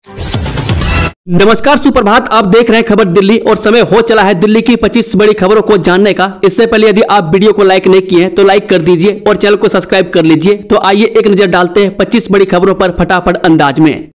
नमस्कार, सुप्रभात। आप देख रहे हैं खबर दिल्ली और समय हो चला है दिल्ली की 25 बड़ी खबरों को जानने का। इससे पहले यदि आप वीडियो को लाइक नहीं किए हैं तो लाइक कर दीजिए और चैनल को सब्सक्राइब कर लीजिए। तो आइए एक नजर डालते हैं 25 बड़ी खबरों पर फटाफट अंदाज में।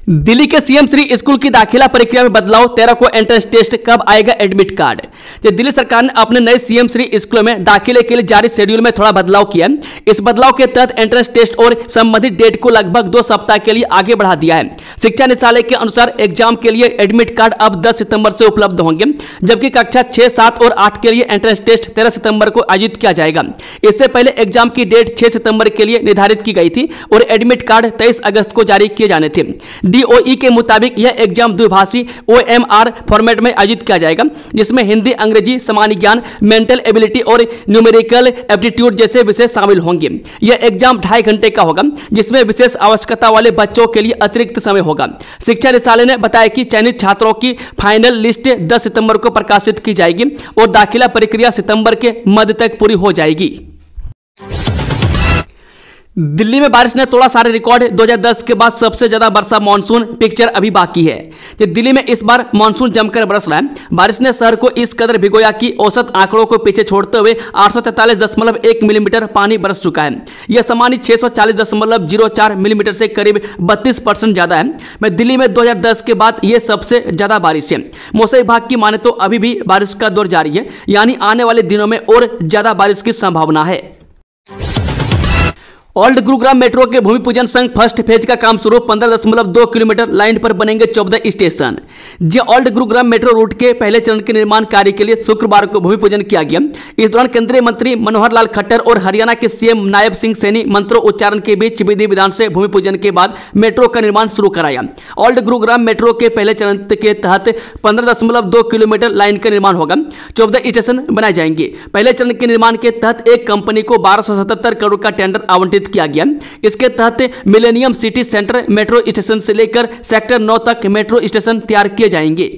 दिल्ली के सीएम श्री स्कूल की दाखिला प्रक्रिया में बदलाव, 13 को एंट्रेंस टेस्ट, कब आएगा एडमिट कार्ड। दिल्ली सरकार ने अपने नए सीएम श्री स्कूल में दाखिले के लिए जारी शेड्यूल में थोड़ा बदलाव किया है। इस बदलाव के तहत एंट्रेंस टेस्ट और संबंधित डेट को लगभग 2 सप्ताह के लिए आगे बढ़ा दिया है। शिक्षा निदेशालय के अनुसार एग्जाम के लिए एडमिट कार्ड अब 10 सितंबर से उपलब्ध होंगे, जबकि कक्षा 6, 7 और 8 के लिए एंट्रेंस टेस्ट 13 सितंबर को आयोजित किया जाएगा। इससे पहले एग्जाम की डेट 6 सितंबर के लिए निर्धारित की गई थी और एडमिट कार्ड 23 अगस्त को जारी किए जाने थे। डीओई के मुताबिक यह एग्जाम द्विभाषी OMR फॉर्मेट में आयोजित किया जाएगा, जिसमें हिंदी, अंग्रेजी, सामान्य ज्ञान, मेंटल एबिलिटी और न्यूमेरिकल एप्टीट्यूड जैसे विषय शामिल होंगे। यह एग्जाम 2.5 घंटे का होगा, जिसमें विशेष आवश्यकता वाले बच्चों के लिए अतिरिक्त समय होगा। शिक्षा निदेशालय ने बताया कि चयनित छात्रों की फाइनल लिस्ट 10 सितंबर को प्रकाशित की जाएगी और दाखिला प्रक्रिया सितंबर के मध्य तक पूरी हो जाएगी। दिल्ली में बारिश ने तोड़ा सारे रिकॉर्ड, 2010 के बाद सबसे ज्यादा वर्षा मानसून पिक्चर अभी बाकी है। दिल्ली में इस बार मानसून जमकर बरस रहा है। बारिश ने शहर को इस कदर भिगोया कि औसत आंकड़ों को पीछे छोड़ते हुए 843.1 मिलीमीटर पानी बरस चुका है। यह सामान्य 640.04 मिलीमीटर से करीब 32% ज्यादा है। दिल्ली में 2010 के बाद यह सबसे ज्यादा बारिश है। मौसम विभाग की माने तो अभी भी बारिश का दौर जारी है, यानी आने वाले दिनों में और ज्यादा बारिश की संभावना है। ओल्ड गुरुग्राम मेट्रो के भूमि पूजन संग फर्स्ट फेज का काम शुरू, 15.2 किलोमीटर लाइन पर बनेंगे 14 स्टेशन। जी, ओल्ड गुरुग्राम मेट्रो रूट के पहले चरण के निर्माण कार्य के लिए शुक्रवार को भूमि पूजन किया गया। इस दौरान केंद्रीय मंत्री मनोहर लाल खट्टर और हरियाणा के सीएम नायब सिंह सैनी मंत्रोच्चारण के बीच विधि विधान से भूमि पूजन के बाद मेट्रो का निर्माण शुरू कराया। ओल्ड गुरुग्राम मेट्रो के पहले चरण के तहत 15.2 किलोमीटर लाइन का निर्माण होगा, 14 स्टेशन बनाए जाएंगे। पहले चरण के निर्माण के तहत एक कंपनी को 1277 करोड़ का टेंडर आवंटित किया गया। इसके तहत millennium city centre metro station से लेकर सेक्टर 9 तक मेट्रो स्टेशन तैयार किए जाएंगे।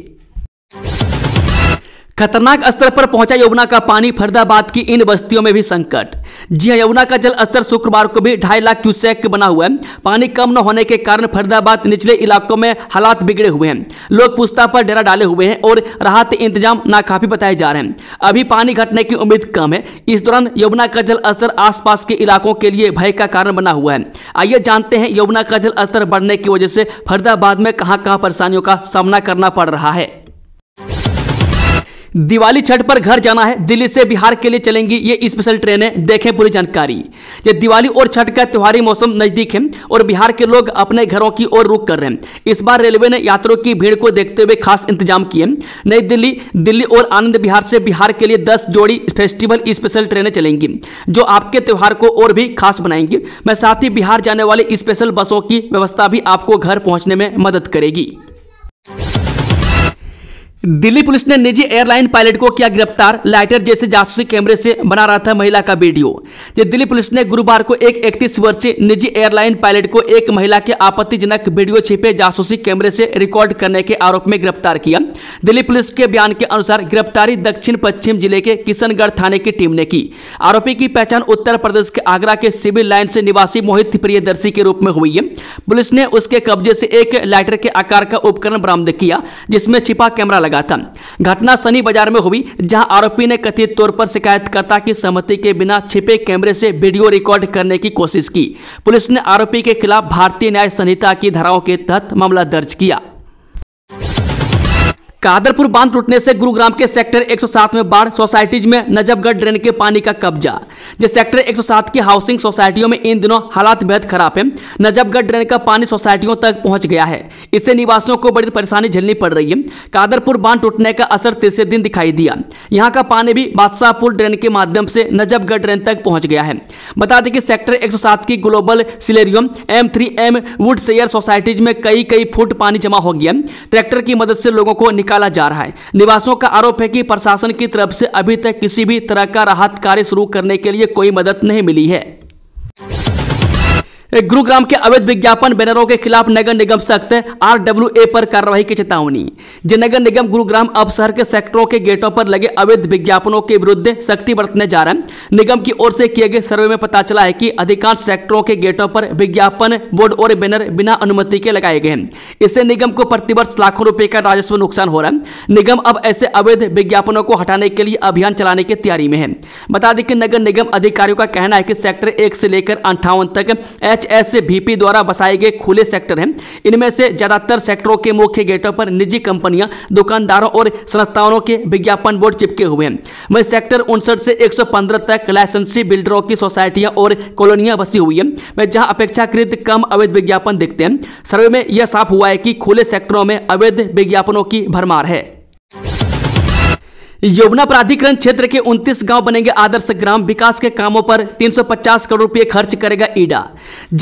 खतरनाक स्तर पर पहुंचा यमुना का पानी, फरीदाबाद की इन बस्तियों में भी संकट। जी हां, यमुना का जल स्तर शुक्रवार को भी 2.5 लाख क्यूसेक बना हुआ है। पानी कम न होने के कारण फरीदाबाद निचले इलाकों में हालात बिगड़े हुए हैं। लोग पूछता पर डेरा डाले हुए हैं और राहत इंतजाम नाकाफी बताए जा रहे हैं। अभी पानी घटने की उम्मीद कम है। इस दौरान यमुना का जल स्तर आसपास के इलाकों के लिए भय का कारण बना हुआ है। आइए जानते हैं यमुना का जल स्तर बढ़ने की वजह से फरीदाबाद में कहां परेशानियों का सामना करना पड़ रहा है। दिवाली छठ पर घर जाना है, दिल्ली से बिहार के लिए चलेंगी ये स्पेशल ट्रेनें, देखें पूरी जानकारी। ये दिवाली और छठ का त्योहारी मौसम नजदीक है और बिहार के लोग अपने घरों की ओर रुख कर रहे हैं। इस बार रेलवे ने यात्रियों की भीड़ को देखते हुए खास इंतजाम किए। नई दिल्ली और आनंद विहार से बिहार के लिए 10 जोड़ी फेस्टिवल स्पेशल ट्रेनें चलेंगी, जो आपके त्योहार को और भी खास बनाएंगी। मैं साथ ही बिहार जाने वाले स्पेशल बसों की व्यवस्था भी आपको घर पहुंचने में मदद करेगी। दिल्ली पुलिस ने निजी एयरलाइन पायलट को किया गिरफ्तार, लाइटर जैसे जासूसी कैमरे से बना रहा था महिला का वीडियो। दिल्ली पुलिस ने गुरुवार को एक 31 वर्षीय निजी एयरलाइन पायलट को एक महिला के आपत्तिजनक वीडियो छिपे जासूसी कैमरे से रिकॉर्ड करने के आरोप में गिरफ्तार किया। दिल्ली पुलिस के बयान के अनुसार गिरफ्तारी दक्षिण पश्चिम जिले के किशनगढ़ थाने की टीम ने की। आरोपी की पहचान उत्तर प्रदेश के आगरा के सिविल लाइन से निवासी मोहित प्रियदर्शी के रूप में हुई है। पुलिस ने उसके कब्जे से एक लाइटर के आकार का उपकरण बरामद किया, जिसमें छिपा कैमरा लगा था। घटना सनी बाजार में हुई, जहां आरोपी ने कथित तौर पर शिकायतकर्ता की सहमति के बिना छिपे कैमरे से वीडियो रिकॉर्ड करने की कोशिश की। पुलिस ने आरोपी के खिलाफ भारतीय न्याय संहिता की धाराओं के तहत मामला दर्ज किया। कादरपुर बांध टूटने से गुरुग्राम के सेक्टर 107 में बाढ़, सोसाइटीज में नजफगढ़ ड्रेन के पानी का कब्जा। जिस सेक्टर 107 की हाउसिंग सोसाइटियों में इन दिनों हालात बेहद खराब है। नजफगढ़ ड्रेन का पानी सोसाइटियों तक पहुंच गया है। इससे निवासियों को बड़ी परेशानी झेलनी पड़ रही है। कादरपुर बांध टूटने का असर तीसरे दिन दिखाई दिया। यहाँ का पानी भी बादशाहपुर ड्रेन के माध्यम से नजफगढ़ ड्रेन तक पहुंच गया है। बता दें कि सेक्टर 107 की ग्लोबल सिलेरियम M3M वुड शेयर सोसाइटीज में कई फुट पानी जमा हो गया। ट्रैक्टर की मदद से लोगों को निकाला जा रहा है। निवासियों का आरोप है कि प्रशासन की तरफ से अभी तक किसी भी तरह का राहत कार्य शुरू करने के लिए कोई मदद नहीं मिली है। गुरुग्राम के अवैध विज्ञापन बैनरों के खिलाफ नगर निगम सख्त, RWA पर कार्रवाई की चेतावनी। नगर निगम गुरुग्राम अब शहर के सेक्टरों के गेटों पर लगे अवैध विज्ञापनों के विरुद्ध सख्ती बरतने जा रहा है। निगम की ओर से किए गए सर्वे में पता चला है कि अधिकांश सेक्टरों के गेटों पर विज्ञापन बोर्ड और बैनर बिना अनुमति के लगाए गए हैं। इससे निगम को प्रतिवर्ष लाखों रुपए का राजस्व नुकसान हो रहा है। निगम अब ऐसे अवैध विज्ञापनों को हटाने के लिए अभियान चलाने की तैयारी में है। बता दें कि नगर निगम अधिकारियों का कहना है कि सेक्टर 1 से लेकर 58 तक HSVP द्वारा बसाए गए खुले सेक्टर हैं। इनमें से ज्यादातर सेक्टरों के मुख्य गेटों पर निजी कंपनियां, दुकानदारों और संस्थाओं के विज्ञापन बोर्ड चिपके हुए हैं। वहीं सेक्टर 59 से 115 तक लाइसेंसी बिल्डरों की सोसाइटियां और कॉलोनियां बसी हुई हैं, जहां अपेक्षाकृत कम अवैध विज्ञापन दिखते हैं। सर्वे में यह साफ हुआ है कि खुले सेक्टरों में अवैध विज्ञापनों की भरमार है। यमुना प्राधिकरण क्षेत्र के 29 गांव बनेंगे आदर्श ग्राम, विकास के कामों पर 350 करोड़ रुपए खर्च करेगा ईडा।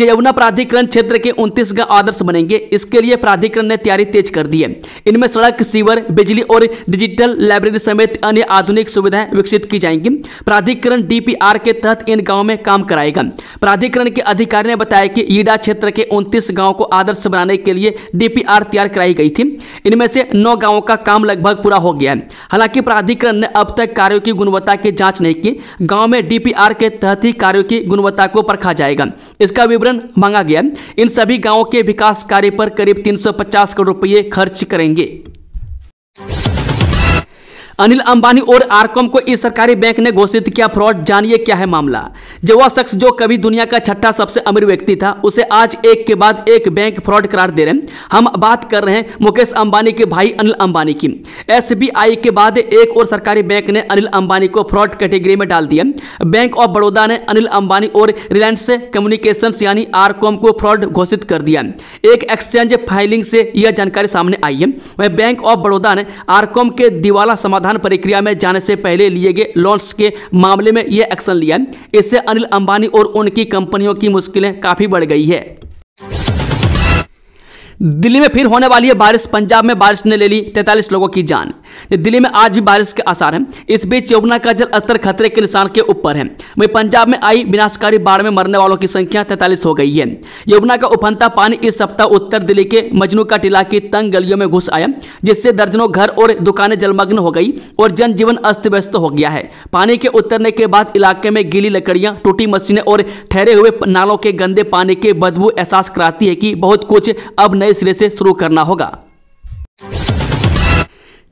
यमुना प्राधिकरण क्षेत्र के 29 गांव आदर्श बनेंगे, इसके लिए प्राधिकरण ने तैयारी तेज कर दी है। इनमें सड़क, सीवर, बिजली और डिजिटल लाइब्रेरी समेत अन्य आधुनिक सुविधाएं विकसित की जाएंगी। प्राधिकरण DPR के तहत इन गाँव में काम कराएगा। प्राधिकरण के अधिकारी ने बताया कि ईडा क्षेत्र के 29 गाँव को आदर्श बनाने के लिए DPR तैयार कराई गई थी। इनमें से 9 गाँवों का काम लगभग पूरा हो गया है। हालांकि प्राधिकरण ने अब तक कार्यों की गुणवत्ता की जांच नहीं की। गांव में DPR के तहत ही कार्यों की गुणवत्ता को परखा जाएगा, इसका विवरण मांगा गया। इन सभी गांवों के विकास कार्य पर करीब 350 करोड़ रुपए खर्च करेंगे। अनिल अंबानी और आरकॉम को इस सरकारी बैंक ने घोषित किया फ्रॉड, जानिए क्या है मामला। जो वह शख्स जो कभी दुनिया का छठा सबसे अमीर व्यक्ति था, उसे आज एक के बाद एक बैंक फ्रॉड करार दे रहे हैं। हम बात कर रहे हैं मुकेश अंबानी के भाई अनिल अंबानी की। SBI के बाद एक और सरकारी बैंक ने अनिल अंबानी को फ्रॉड कैटेगरी में डाल दिया। बैंक ऑफ बड़ौदा ने अनिल अंबानी और रिलायंस कम्युनिकेशंस यानी आरकॉम को फ्रॉड घोषित कर दिया। एक एक्सचेंज फाइलिंग से यह जानकारी सामने आई है। वह बैंक ऑफ बड़ौदा ने आरकॉम के दिवाला समाधान प्रक्रिया में जाने से पहले लिए गए लोन्स के मामले में यह एक्शन लिया। इससे अनिल अंबानी और उनकी कंपनियों की मुश्किलें काफी बढ़ गई है। दिल्ली में फिर होने वाली है बारिश, पंजाब में बारिश ने ले ली 43 लोगों की जान। दिल्ली में आज भी बारिश के आसार हैं। इस बीच यमुना का जल स्तर खतरे के निशान के ऊपर है। वहीं पंजाब में आई विनाशकारी बाढ़ में मरने वालों की संख्या 43 हो गई है। यमुना का उफनता पानी इस सप्ताह उत्तर दिल्ली के मजनू का टीला की तंग गलियों में घुस आया, जिससे दर्जनों घर और दुकानें जलमग्न हो गई और जनजीवन अस्त व्यस्त हो गया है। पानी के उतरने के बाद इलाके में गीली लकड़ियां, टूटी मशीनें और ठहरे हुए नालों के गंदे पानी की बदबू एहसास कराती है कि बहुत कुछ अब नए सिरे से शुरू करना होगा।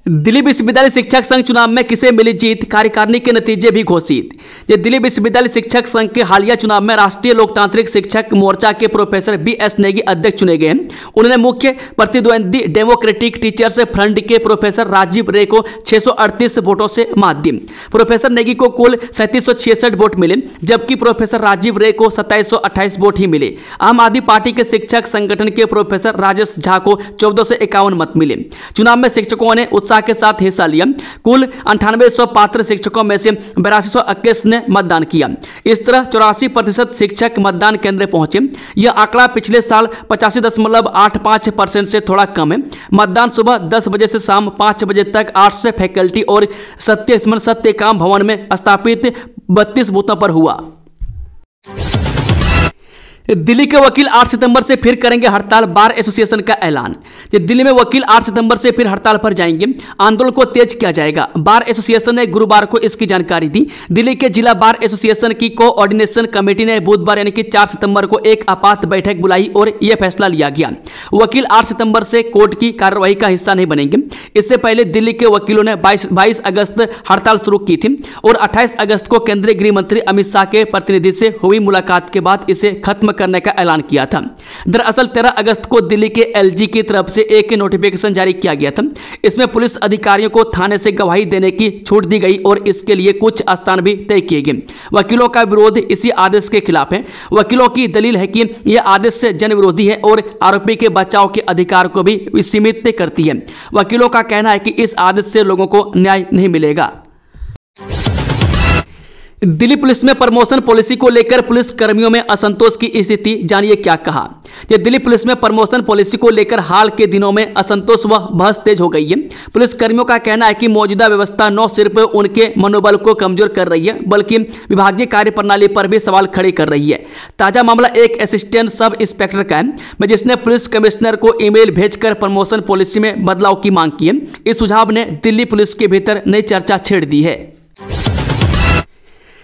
दिल्ली विश्वविद्यालय शिक्षक संघ चुनाव में किसे मिली जीत, कार्यकारिणी के नतीजे भी घोषित। दिल्ली विश्वविद्यालय शिक्षक संघ के हालिया चुनाव में राष्ट्रीय लोकतांत्रिक शिक्षक मोर्चा के प्रोफेसर BS नेगी अध्यक्ष चुने गए। उन्होंने मुख्य प्रतिद्वंदी डेमोक्रेटिक टीचर्स फ्रंट के प्रोफेसर राजीव रे को 638 वोटों से मात दी। प्रोफेसर नेगी को कुल 3766 वोट मिले, जबकि प्रोफेसर राजीव रे को 2728 वोट ही मिले। आम आदमी पार्टी के शिक्षक संगठन के प्रोफेसर राजेश झा को 1451 मत मिले। चुनाव में शिक्षकों ने उत्साह के साथ हिस्सा लिया। कुल 9800 पात्र शिक्षकों में से 8221 ने मतदान किया। इस तरह 84% शिक्षक मतदान केंद्र पहुंचे। यह आंकड़ा पिछले साल 85.85% से थोड़ा कम है। मतदान सुबह 10 बजे से शाम 5 बजे तक 800 फैकल्टी और सत्यकाम भवन में स्थापित 32 बूथों पर हुआ। दिल्ली के वकील 8 सितंबर से फिर करेंगे हड़ताल, बार एसोसिएशन का ऐलान। दिल्ली में वकील 8 सितंबर से फिर हड़ताल पर जाएंगे, आंदोलन को तेज किया जाएगा। बार एसोसिएशन ने गुरुवार को इसकी जानकारी दी। दिल्ली के जिला बार एसोसिएशन की कोऑर्डिनेशन कमेटी ने बुधवार यानी कि 4 सितंबर को एक आपात बैठक बुलाई और यह फैसला लिया गया। वकील 8 सितंबर से कोर्ट की कार्रवाई का हिस्सा नहीं बनेंगे। इससे पहले दिल्ली के वकीलों ने 22 अगस्त हड़ताल शुरू की थी और 28 अगस्त को केंद्रीय गृह मंत्री अमित शाह के प्रतिनिधि से हुई मुलाकात के बाद इसे खत्म करने का ऐलान किया था। दरअसल 13 अगस्त को दिल्ली के LG की तरफ से एक नोटिफिकेशन जारी किया गया था। इसमें पुलिस अधिकारियों को थाने से गवाही देने की छूट दी गई और इसके लिए कुछ स्थान भी तय किए गए। वकीलों का विरोध इसी आदेश के खिलाफ है। वकीलों की दलील है कि यह आदेश से जन विरोधी है और आरोपी के बचाव के अधिकार को भी सीमित करती है। वकीलों का कहना है कि इस आदेश से लोगों को न्याय नहीं मिलेगा। दिल्ली पुलिस में प्रमोशन पॉलिसी को लेकर पुलिस कर्मियों में असंतोष की स्थिति, जानिए क्या कहा। ये दिल्ली पुलिस में प्रमोशन पॉलिसी को लेकर हाल के दिनों में असंतोष व बहस तेज हो गई है। पुलिस कर्मियों का कहना है कि मौजूदा व्यवस्था न सिर्फ उनके मनोबल को कमजोर कर रही है बल्कि विभागीय कार्य प्रणाली पर भी सवाल खड़े कर रही है। ताजा मामला एक असिस्टेंट सब इंस्पेक्टर का है जिसने पुलिस कमिश्नर को ईमेल भेजकर प्रमोशन पॉलिसी में बदलाव की मांग की है। इस सुझाव ने दिल्ली पुलिस के भीतर नई चर्चा छेड़ दी है।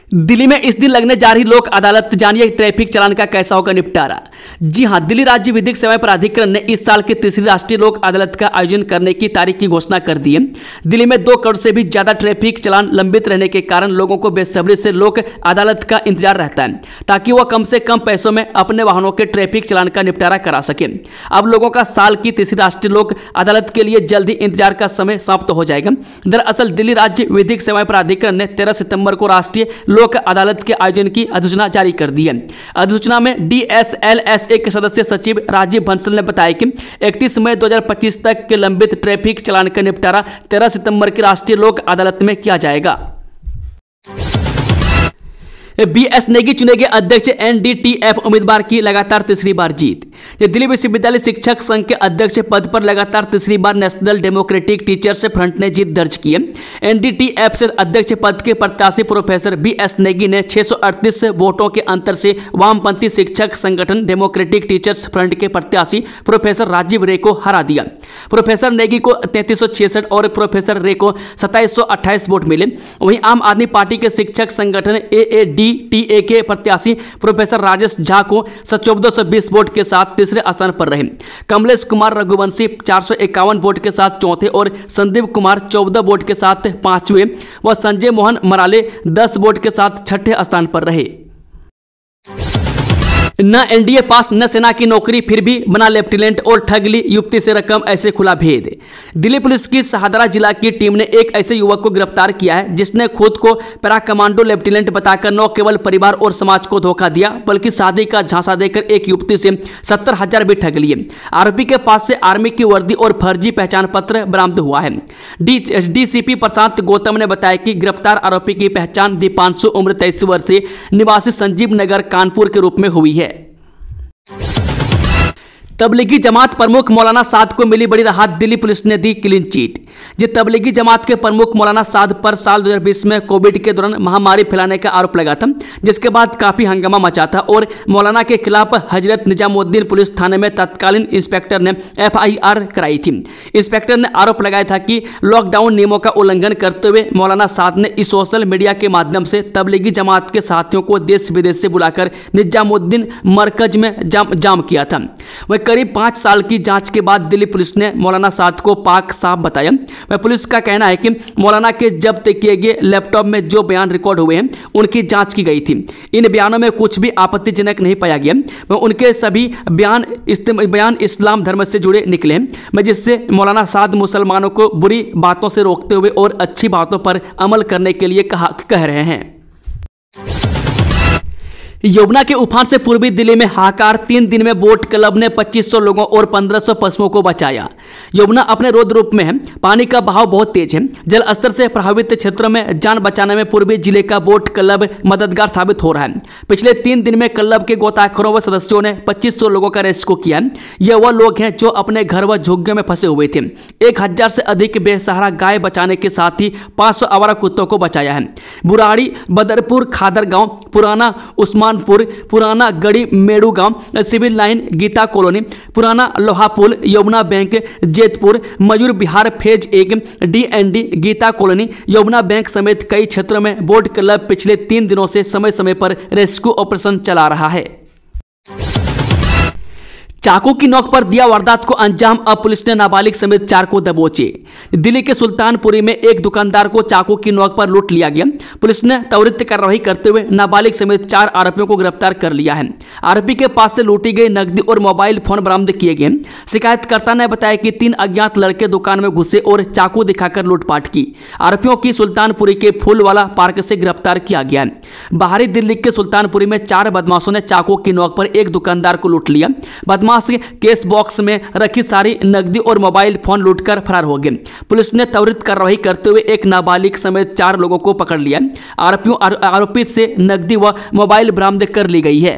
दिल्ली में इस दिन लगने जा रही लोक अदालत, जानिए ट्रैफिक चालान का कैसा होगा निपटारा। जी हां, दिल्ली राज्य विधिक सेवाएं प्राधिकरण ने इस साल की तीसरी राष्ट्रीय लोक अदालत का आयोजन करने की तारीख की घोषणा कर दी है। दिल्ली में 2 करोड़ से भी ज्यादा ट्रैफिक चालान लंबित रहने के कारण लोगों को बेसब्री से लोक अदालत का इंतजार रहता है ताकि वह कम से कम पैसों में अपने वाहनों के ट्रैफिक चालान का निपटारा करा सके। अब लोगों का साल की तीसरी राष्ट्रीय लोक अदालत के लिए जल्दी इंतजार का समय समाप्त हो जाएगा। दरअसल दिल्ली राज्य विधिक सेवाएं प्राधिकरण ने 13 सितंबर को राष्ट्रीय लोक अदालत के आयोजन की अधिसूचना जारी कर दी है। अधिसूचना में DSLSA के सदस्य सचिव राजीव बंसल ने बताया कि 31 मई 2025 तक के लंबित ट्रैफिक चालान का निपटारा 13 सितंबर की राष्ट्रीय लोक अदालत में किया जाएगा। BS नेगी चुने गए अध्यक्ष, NDTF उम्मीदवार की लगातार तीसरी बार जीत। दिल्ली विश्वविद्यालय शिक्षक संघ के अध्यक्ष पद पर लगातार तीसरी बार नेशनल डेमोक्रेटिक टीचर्स फ्रंट ने जीत दर्ज की है। NDTF से अध्यक्ष पद के प्रत्याशी प्रोफेसर BS नेगी ने 638 वोटों के अंतर से वामपंथी शिक्षक संगठन डेमोक्रेटिक टीचर्स फ्रंट के प्रत्याशी प्रोफेसर राजीव रे को हरा दिया। प्रोफेसर नेगी को 3366 और प्रोफेसर रे को 2728 वोट मिले। वहीं आम आदमी पार्टी के शिक्षक संगठन AADTA के प्रत्याशी प्रोफेसर राजेश झा को 1420 वोट के साथ तीसरे स्थान पर रहे। कमलेश कुमार रघुवंशी 451 वोट के साथ चौथे और संदीप कुमार 14 वोट के साथ पांचवें व संजय मोहन मराले 10 वोट के साथ छठे स्थान पर रहे। न NDA पास न सेना की नौकरी, फिर भी बना लेफ्टिनेंट और ठग ली युवती से रकम, ऐसे खुला भेद। दिल्ली पुलिस की शाहदरा जिला की टीम ने एक ऐसे युवक को गिरफ्तार किया है जिसने खुद को पैरा कमांडो लेफ्टिनेंट बताकर न केवल परिवार और समाज को धोखा दिया बल्कि शादी का झांसा देकर एक युवती से 70,000 भी ठग लिए। आरोपी के पास से आर्मी की वर्दी और फर्जी पहचान पत्र बरामद हुआ है। DCP प्रशांत गौतम ने बताया कि गिरफ्तार आरोपी की पहचान दीपांशु, उम्र 23 वर्षीय, निवासी संजीव नगर, कानपुर के रूप में हुई है। तबलीगी जमात प्रमुख मौलाना साद को मिली बड़ी राहत, दिल्ली पुलिस ने दी क्लीन चिट। तबलीगी जमात के प्रमुख मौलाना साद पर साल 2020 में कोविड के दौरान महामारी फैलाने का आरोप लगा था, जिसके बाद काफी हंगामा मचा था और मौलाना के खिलाफ हजरत निजामुद्दीन पुलिस थाने में तत्कालीन इंस्पेक्टर ने FIR कराई थी। इंस्पेक्टर ने आरोप लगाया था कि लॉकडाउन नियमों का उल्लंघन करते हुए मौलाना साद ने इस सोशल मीडिया के माध्यम से तबलीगी जमात के साथियों को देश विदेश से बुलाकर निजामुद्दीन मरकज में जाम किया था। वह करीब 5 साल की जांच के बाद दिल्ली पुलिस ने मौलाना साद को पाक साफ बताया। वह पुलिस का कहना है कि मौलाना के जब्त किए गए लैपटॉप में जो बयान रिकॉर्ड हुए हैं उनकी जांच की गई थी। इन बयानों में कुछ भी आपत्तिजनक नहीं पाया गया। वह उनके सभी बयान इस्लाम धर्म से जुड़े निकले हैं, जिससे मौलाना साद मुसलमानों को बुरी बातों से रोकते हुए और अच्छी बातों पर अमल करने के लिए कह रहे हैं। यमुना के उफान से पूर्वी दिल्ली में हाहाकार, 3 दिन में बोट क्लब ने 2500 लोगों और 1500 पशुओं को बचाया। यमुना अपने रौद्र रूप में है, पानी का बहाव बहुत तेज है। जल स्तर से प्रभावित क्षेत्रों में जान बचाने में पूर्वी जिले का बोट क्लब मददगार साबित हो रहा है। पिछले 3 दिन में क्लब के गोताखोरों व सदस्यों ने 2500 लोगों का रेस्क्यू किया। यह वह लोग हैं जो अपने घर व झुग्गियों में फंसे हुए थे। 1000 से अधिक बेसहारा गाय बचाने के साथ ही 500 आवारा कुत्तों को बचाया है। बुराड़ी, बदरपुर, खादर गांव, पुराना उस्मानपुर, पुराना गड़ी मेड़ू गांव, civil line, Gita colony, Purana Loha Pul, Yamuna bank, Jaitpur, Mayur Vihar phase 1, DND, Gita colony, Yamuna bank समेत कई क्षेत्रों में बोट क्लब पिछले 3 दिनों से समय समय पर रेस्क्यू ऑपरेशन चला रहा है। चाकू की नोक पर दिया वारदात को अंजाम, अब पुलिस ने नाबालिग समेत 4 को दबोचे। दिल्ली के सुल्तानपुरी में एक दुकानदार को चाकू की नोक पर लूट लिया गया। पुलिस ने त्वरित कार्रवाई करते हुए नाबालिग समेत 4 आरोपियों को गिरफ्तार कर लिया है। आरोपी के पास से लूटी गई नकदी और मोबाइल फोन बरामद किए गए। शिकायतकर्ता ने बताया कि 3 अज्ञात लड़के दुकान में घुसे और चाकू दिखाकर लूटपाट की। आरोपियों की सुल्तानपुरी के फूलवाला पार्क से गिरफ्तार किया गया है। बाहरी दिल्ली के सुल्तानपुरी में 4 बदमाशों ने चाकू की नोक पर एक दुकानदार को लूट लिया। बदमाश पास केस बॉक्स में रखी सारी नकदी और मोबाइल फोन लूटकर फरार हो गए। पुलिस ने त्वरित कार्रवाई करते हुए एक नाबालिग समेत 4 लोगों को पकड़ लिया। आरोपित से नकदी व मोबाइल बरामद कर ली गई है।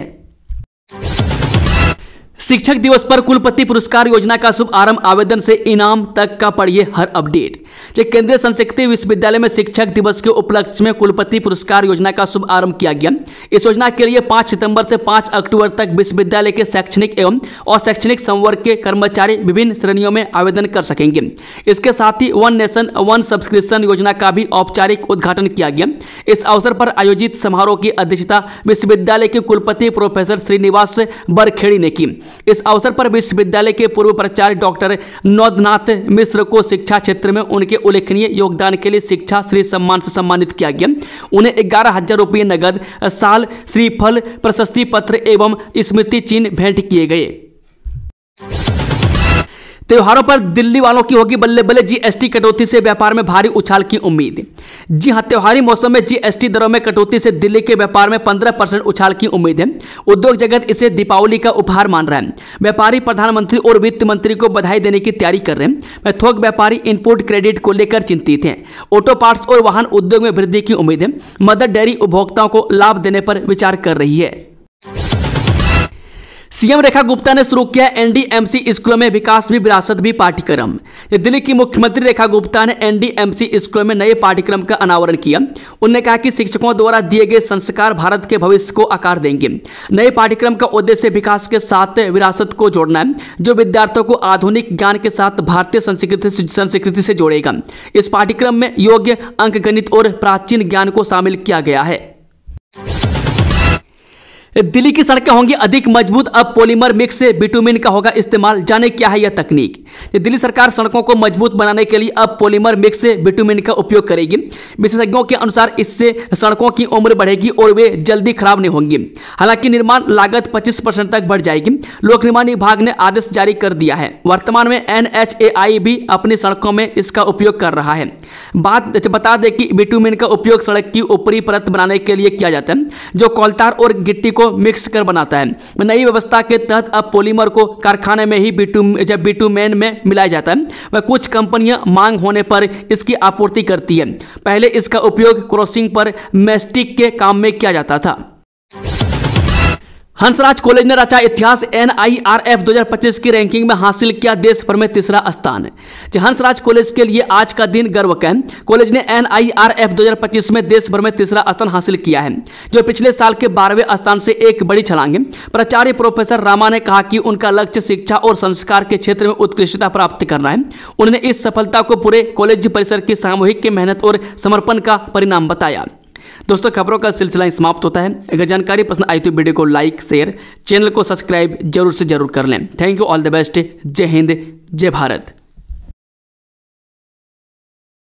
शिक्षक दिवस पर कुलपति पुरस्कार योजना का शुभ आरंभ, आवेदन से इनाम तक का पढ़िए हर अपडेट। केंद्रीय संस्कृति विश्वविद्यालय में शिक्षक दिवस के उपलक्ष्य में कुलपति पुरस्कार योजना का शुभ आरंभ किया गया। इस योजना के लिए 5 सितंबर से 5 अक्टूबर तक विश्वविद्यालय के शैक्षणिक एवं अशैक्षणिक संवर्ग के कर्मचारी विभिन्न श्रेणियों में आवेदन कर सकेंगे। इसके साथ ही वन नेशन वन सब्सक्रिप्शन योजना का भी औपचारिक उद्घाटन किया गया। इस अवसर पर आयोजित समारोह की अध्यक्षता विश्वविद्यालय के कुलपति प्रोफेसर श्रीनिवास बरखेड़ी ने की। इस अवसर पर विश्वविद्यालय के पूर्व प्राचार्य डॉक्टर नौदनाथ मिश्र को शिक्षा क्षेत्र में उनके उल्लेखनीय योगदान के लिए शिक्षा श्री सम्मान से सम्मानित किया गया। उन्हें 11,000 रुपये नगद, साल, श्रीफल, प्रशस्ति पत्र एवं स्मृति चिन्ह भेंट किए गए। त्योहारों पर दिल्ली वालों की होगी बल्ले बल्ले, जीएसटी कटौती से व्यापार में भारी उछाल की उम्मीद। जी हां, त्योहारी मौसम में जीएसटी दरों में कटौती से दिल्ली के व्यापार में 15% उछाल की उम्मीद है। उद्योग जगत इसे दीपावली का उपहार मान रहा है। व्यापारी प्रधानमंत्री और वित्त मंत्री को बधाई देने की तैयारी कर रहे हैं। थोक व्यापारी इनपुट क्रेडिट को लेकर चिंतित हैं। ऑटो पार्ट्स और वाहन उद्योग में वृद्धि की उम्मीद है। मदर डेयरी उपभोक्ताओं को लाभ देने पर विचार कर रही है। सीएम रेखा गुप्ता ने शुरू किया एनडीएमसी स्कूलों में विकास भी विरासत भी पाठ्यक्रम। दिल्ली की मुख्यमंत्री रेखा गुप्ता ने एनडीएमसी स्कूलों में नए पाठ्यक्रम का अनावरण किया। उन्होंने कहा कि शिक्षकों द्वारा दिए गए संस्कार भारत के भविष्य को आकार देंगे। नए पाठ्यक्रम का उद्देश्य विकास के साथ विरासत को जोड़ना है, जो विद्यार्थियों को आधुनिक ज्ञान के साथ भारतीय संस्कृति से जोड़ेगा। इस पाठ्यक्रम में योग, अंक गणित और प्राचीन ज्ञान को शामिल किया गया है। दिल्ली की सड़कें होंगी अधिक मजबूत, अब पॉलीमर मिक्स से बिटुमिन का होगा इस्तेमाल। जाने क्या है यह तकनीक। दिल्ली सरकार सड़कों को मजबूत बनाने के लिए अब पॉलीमर मिक्स से बिटुमिन का उपयोग करेगी। विशेषज्ञों के अनुसार इससे सड़कों की उम्र बढ़ेगी और वे जल्दी खराब नहीं होंगी। हालांकि निर्माण लागत 25% तक बढ़ जाएगी। लोक निर्माण विभाग ने आदेश जारी कर दिया है। वर्तमान में NHAI भी अपनी सड़कों में इसका उपयोग कर रहा है। बता दें कि बिटुमिन का उपयोग सड़क की ऊपरी परत बनाने के लिए किया जाता है, जो कोलतार और गिट्टी को मिक्स कर बनाता है। नई व्यवस्था के तहत अब पॉलीमर को कारखाने में ही बिटुमेन में मिलाया जाता है। वह कुछ कंपनियां मांग होने पर इसकी आपूर्ति करती है। पहले इसका उपयोग क्रॉसिंग पर मैस्टिक के काम में किया जाता था। हंसराज कॉलेज ने रचा इतिहास, NIRF 2025 की रैंकिंग में हासिल किया देश भर में 3रा स्थान। हंसराज कॉलेज के लिए आज का दिन गर्व का है। कॉलेज ने NIRF 2025 में देश भर में 3रा स्थान हासिल किया है, जो पिछले साल के 12वें स्थान से एक बड़ी छलांग है। प्राचार्य प्रोफेसर रामा ने कहा कि उनका लक्ष्य शिक्षा और संस्कार के क्षेत्र में उत्कृष्टता प्राप्त करना है। उन्होंने इस सफलता को पूरे कॉलेज परिसर की सामूहिक मेहनत और समर्पण का परिणाम बताया। दोस्तों, खबरों का सिलसिला समाप्त होता है। अगर जानकारी पसंद आई तो वीडियो को लाइक, शेयर, चैनल को सब्सक्राइब जरूर से जरूर कर लें। Thank you, all the best. जय हिंद, जय भारत।